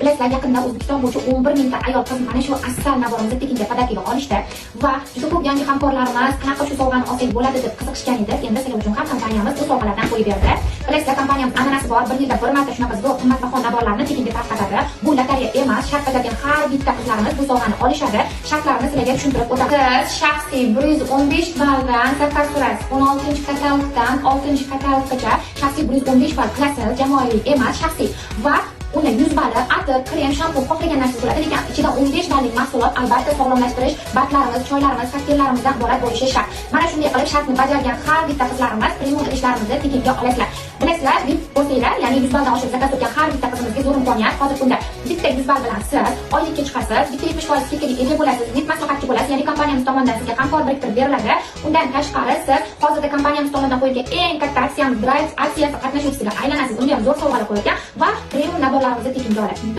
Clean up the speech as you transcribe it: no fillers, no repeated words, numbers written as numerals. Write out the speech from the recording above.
Bilasizlar, yaqinda O'zbekiston bo'yicha 11 mingta ayol qiz mana shu asal naborimizni tekinga podarkaga olishdi va juda ko'p yangi hamkorlarimiz qanaqa shu sovg'ani olsak bo'ladi deb qiziqishgan edi. Endi sizlar uchun ham kompaniyamiz bu sovg'alardan qo'yib berdi. Bilasizlar, kompaniyamiz an'anasi bor, bir yilda bir marta shunaqa zo'r qimmatbaho naborlarni tekinga tarqatadi. Bu lotereya emas, shart bajargan har bitta qizlarimiz bu sovg'ani olishadi. Shartlarini sizlarga tushuntirib o'taman. Siz shaxsiy 115 balldan zakaz qilasiz. 16-katalogdan 6-kataloggacha shaxsiy 115 ball qilasiz. Jamoaviy emas, shaxsiy va unda 100 balli atir, krem, shampun xohlagan narsa bo'ladi, lekin ichida 15 ballik mahsulot albatta sog'lomlashtirish batlarimiz, choylarimiz, kokteyllarimizdan iborat bo'lishi shart. Mana shunday qilib shartni bajargan har bitta qizlarimiz premium idishlarimizni tekinga olasizlar. Bilasizlar, deb bo'lsanglar, ya'ni 100 balldan oshib zakaz o'tgan har bitta qizimizga zo'r imkoniyat. Hozir bunda bitta 100 ball bilan siz oylikka chiqasiz, bitta 70% skidkaga ega bo'lasiz, net maslahatchi bo'lasiz, ya'ni kompaniyamiz tomonidan sizga hamkor biriktirib beriladi. Undan tashqari siz hozirda kompaniyamiz tomonidan qo'yilgan eng katta aksiyamiz Drive aksiyasi qatnashchisiga aylanasiz. Unda ham zo'r sovg'alar qo'yilgan va premium naborlarimizni tekinga olasiz.